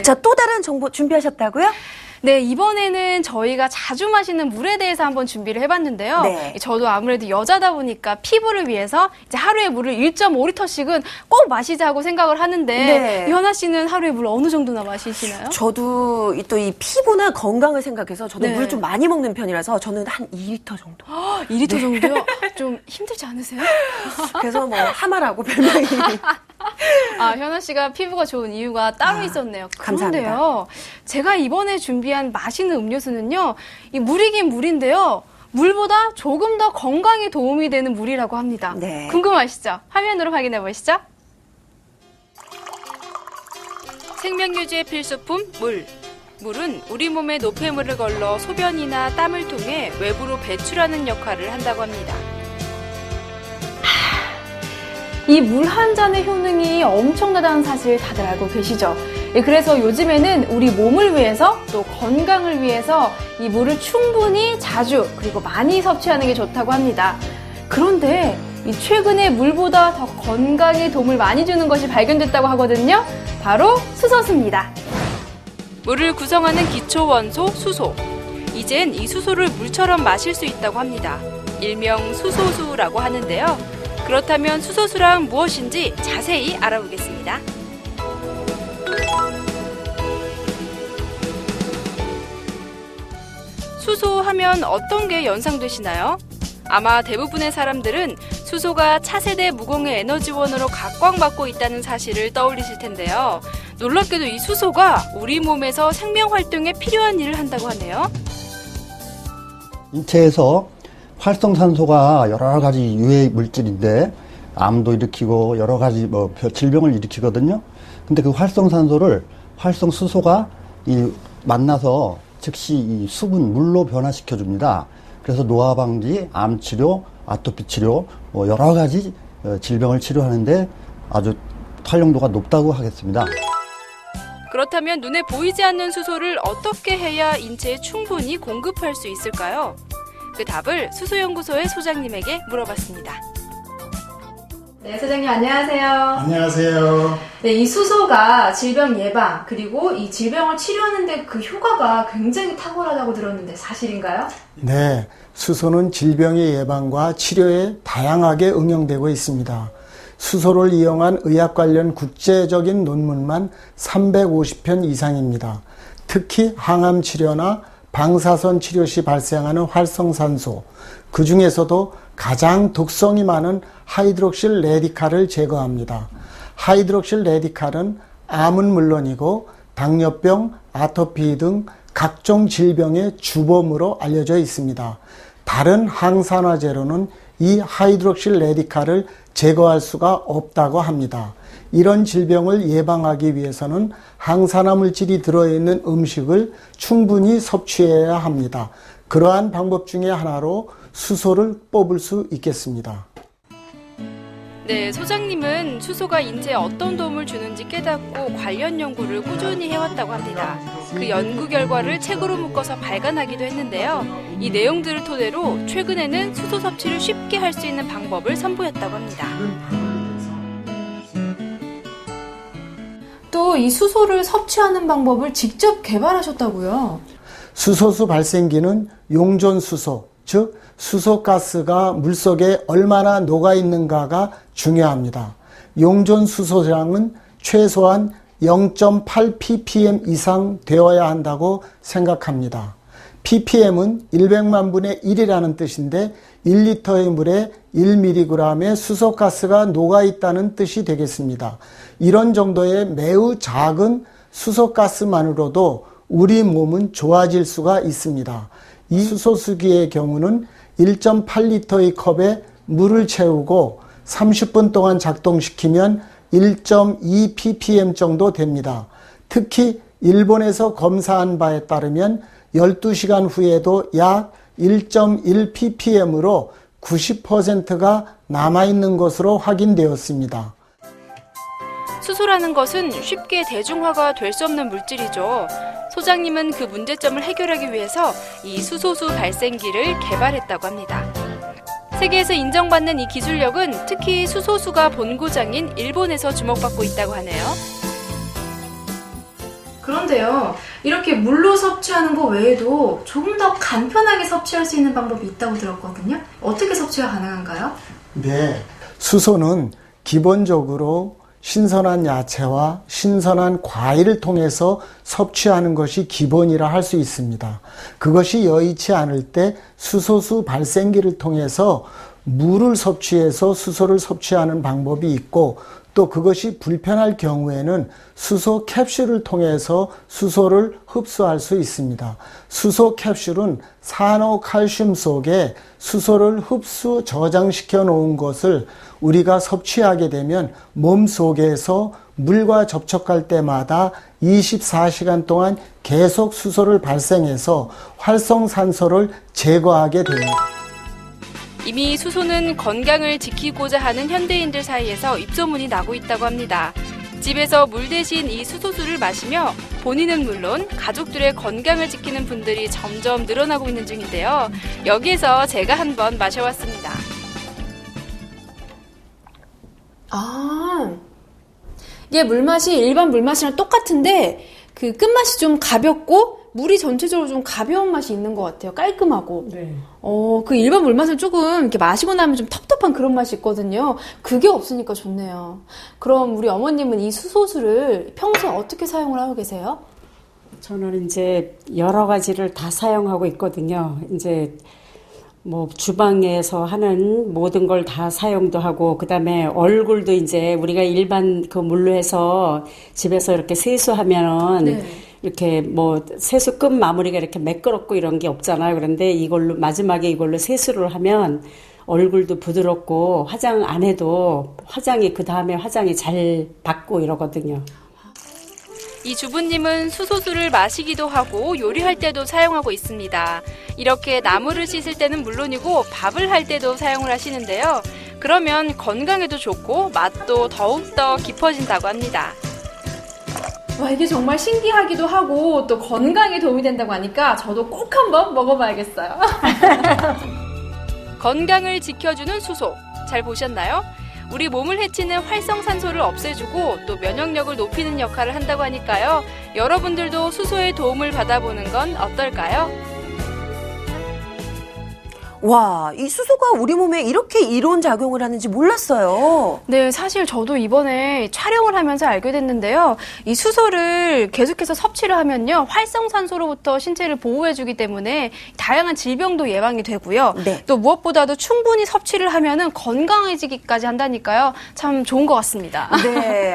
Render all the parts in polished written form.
자, 또 다른 정보 준비하셨다고요? 네, 이번에는 저희가 자주 마시는 물에 대해서 한번 준비를 해봤는데요. 네. 저도 아무래도 여자다 보니까 피부를 위해서 이제 하루에 물을 1.5리터씩은 꼭 마시자고 생각을 하는데 네. 현아 씨는 하루에 물 어느 정도나 마시시나요? 저도 또 이 피부나 건강을 생각해서 저도 네. 물 좀 많이 먹는 편이라서 저는 한 2리터 정도. 2리터 정도요? 좀 힘들지 않으세요? 그래서 뭐 하마라고 별명이. 아, 현아 씨가 피부가 좋은 이유가 따로 있었네요. 감사합니다. 그런데요, 제가 이번에 준비한 마시는 음료수는요, 이 물이긴 물인데요, 물보다 조금 더 건강에 도움이 되는 물이라고 합니다. 네. 궁금하시죠? 화면으로 확인해 보시죠. 생명유지의 필수품 물. 물은 우리 몸에 노폐물을 걸러 소변이나 땀을 통해 외부로 배출하는 역할을 한다고 합니다. 이 물 한 잔의 효능이 엄청나다는 사실 다들 알고 계시죠? 그래서 요즘에는 우리 몸을 위해서 또 건강을 위해서 이 물을 충분히 자주 그리고 많이 섭취하는 게 좋다고 합니다. 그런데 이 최근에 물보다 더 건강에 도움을 많이 주는 것이 발견됐다고 하거든요. 바로 수소수입니다. 물을 구성하는 기초 원소 수소. 이젠 이 수소를 물처럼 마실 수 있다고 합니다. 일명 수소수라고 하는데요. 그렇다면 수소수란 무엇인지 자세히 알아보겠습니다. 수소 하면 어떤 게 연상되시나요? 아마 대부분의 사람들은 수소가 차세대 무공해 에너지원으로 각광받고 있다는 사실을 떠올리실 텐데요. 놀랍게도 이 수소가 우리 몸에서 생명활동에 필요한 일을 한다고 하네요. 인체에서 활성산소가 여러 가지 유해 물질인데 암도 일으키고 여러 가지 질병을 일으키거든요. 근데 그 활성산소를 활성수소가 만나서 즉시 이 수분 물로 변화시켜 줍니다. 그래서 노화 방지, 암 치료, 아토피 치료 여러 가지 질병을 치료하는데 아주 활용도가 높다고 하겠습니다. 그렇다면 눈에 보이지 않는 수소를 어떻게 해야 인체에 충분히 공급할 수 있을까요? 그 답을 수소연구소의 소장님에게 물어봤습니다. 네, 소장님 안녕하세요. 안녕하세요. 네, 이 수소가 질병 예방 그리고 이 질병을 치료하는데 그 효과가 굉장히 탁월하다고 들었는데 사실인가요? 네, 수소는 질병의 예방과 치료에 다양하게 응용되고 있습니다. 수소를 이용한 의학 관련 국제적인 논문만 350편 이상입니다. 특히 항암 치료나 방사선 치료 시 발생하는 활성산소, 그 중에서도 가장 독성이 많은 하이드록실 레디칼을 제거합니다. 하이드록실 레디칼은 암은 물론이고 당뇨병, 아토피 등 각종 질병의 주범으로 알려져 있습니다. 다른 항산화제로는 이 하이드록실 레디칼을 제거할 수가 없다고 합니다. 이런 질병을 예방하기 위해서는 항산화 물질이 들어있는 음식을 충분히 섭취해야 합니다. 그러한 방법 중에 하나로 수소를 뽑을 수 있겠습니다. 네, 소장님은 수소가 인체에 어떤 도움을 주는지 깨닫고 관련 연구를 꾸준히 해왔다고 합니다. 그 연구 결과를 책으로 묶어서 발간하기도 했는데요. 이 내용들을 토대로 최근에는 수소 섭취를 쉽게 할 수 있는 방법을 선보였다고 합니다. 또 이 수소를 섭취하는 방법을 직접 개발하셨다고요? 수소수 발생기는 용존수소, 즉 수소가스가 물속에 얼마나 녹아있는가가 중요합니다. 용존수소량은 최소한 0.8ppm 이상 되어야 한다고 생각합니다. ppm은 100만 분의 1이라는 뜻인데 1리터의 물에 1mg의 수소가스가 녹아있다는 뜻이 되겠습니다. 이런 정도의 매우 작은 수소가스만으로도 우리 몸은 좋아질 수가 있습니다. 이 수소수기의 경우는 1.8리터의 컵에 물을 채우고 30분 동안 작동시키면 1.2ppm 정도 됩니다. 특히 일본에서 검사한 바에 따르면 12시간 후에도 약 1.1ppm으로 90%가 남아있는 것으로 확인되었습니다. 수소라는 것은 쉽게 대중화가 될 수 없는 물질이죠. 소장님은 그 문제점을 해결하기 위해서 이 수소수 발생기를 개발했다고 합니다. 세계에서 인정받는 이 기술력은 특히 수소수가 본고장인 일본에서 주목받고 있다고 하네요. 그런데요, 이렇게 물로 섭취하는 거 외에도 조금 더 간편하게 섭취할 수 있는 방법이 있다고 들었거든요. 어떻게 섭취가 가능한가요? 네. 수소는 기본적으로 신선한 야채와 신선한 과일을 통해서 섭취하는 것이 기본이라 할 수 있습니다. 그것이 여의치 않을 때 수소수 발생기를 통해서 물을 섭취해서 수소를 섭취하는 방법이 있고, 또 그것이 불편할 경우에는 수소 캡슐을 통해서 수소를 흡수할 수 있습니다. 수소 캡슐은 산호칼슘 속에 수소를 흡수 저장시켜 놓은 것을 우리가 섭취하게 되면 몸 속에서 물과 접촉할 때마다 24시간 동안 계속 수소를 발생해서 활성산소를 제거하게 됩니다. 이미 수소는 건강을 지키고자 하는 현대인들 사이에서 입소문이 나고 있다고 합니다. 집에서 물 대신 이 수소수를 마시며 본인은 물론 가족들의 건강을 지키는 분들이 점점 늘어나고 있는 중인데요. 여기에서 제가 한번 마셔봤습니다. 아, 이게 물맛이 일반 물맛이랑 똑같은데 그 끝맛이 좀 가볍고 물이 전체적으로 좀 가벼운 맛이 있는 것 같아요. 깔끔하고. 네. 그 일반 물맛은 조금 이렇게 마시고 나면 좀 텁텁한 그런 맛이 있거든요. 그게 없으니까 좋네요. 그럼 우리 어머님은 이 수소수를 평소에 어떻게 사용을 하고 계세요? 저는 이제 여러 가지를 다 사용하고 있거든요. 이제 뭐 주방에서 하는 모든 걸 다 사용도 하고, 그다음에 얼굴도 이제 우리가 일반 그 물로 해서 집에서 이렇게 세수하면은 네. 이렇게 뭐 세수 끝 마무리가 이렇게 매끄럽고 이런 게 없잖아요. 그런데 이걸로 마지막에 이걸로 세수를 하면 얼굴도 부드럽고 화장 안 해도 화장이 그 다음에 화장이 잘 받고 이러거든요. 이 주부님은 수소수를 마시기도 하고 요리할 때도 사용하고 있습니다. 이렇게 나물을 씻을 때는 물론이고 밥을 할 때도 사용을 하시는데요. 그러면 건강에도 좋고 맛도 더욱더 깊어진다고 합니다. 와, 이게 정말 신기하기도 하고 또 건강에 도움이 된다고 하니까 저도 꼭 한번 먹어봐야겠어요. 건강을 지켜주는 수소, 잘 보셨나요? 우리 몸을 해치는 활성산소를 없애주고 또 면역력을 높이는 역할을 한다고 하니까요. 여러분들도 수소의 도움을 받아보는 건 어떨까요? 와, 이 수소가 우리 몸에 이렇게 이로운 작용을 하는지 몰랐어요. 네, 사실 저도 이번에 촬영을 하면서 알게 됐는데요. 이 수소를 계속해서 섭취를 하면요, 활성산소로부터 신체를 보호해주기 때문에 다양한 질병도 예방이 되고요. 네. 또 무엇보다도 충분히 섭취를 하면은 건강해지기까지 한다니까요. 참 좋은 것 같습니다. 네.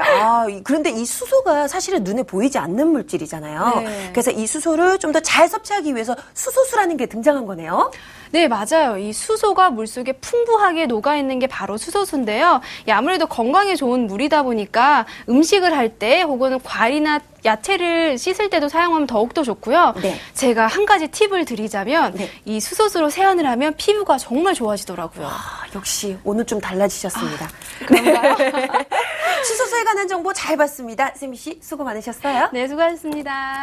그런데 이 수소가 사실은 눈에 보이지 않는 물질이잖아요. 네. 그래서 이 수소를 좀 더 잘 섭취하기 위해서 수소수라는 게 등장한 거네요. 네, 맞아요. 이 수소가 물속에 풍부하게 녹아있는 게 바로 수소수인데요. 아무래도 건강에 좋은 물이다 보니까 음식을 할 때 혹은 과일이나 야채를 씻을 때도 사용하면 더욱더 좋고요. 네. 제가 제가 한 가지 팁을 드리자면 네. 이 수소수로 세안을 하면 피부가 정말 좋아지더라고요. 역시 오늘 좀 달라지셨습니다. 그런가요? 수소수에 관한 정보 잘 봤습니다. 세미 씨 수고 많으셨어요. 네, 수고하셨습니다.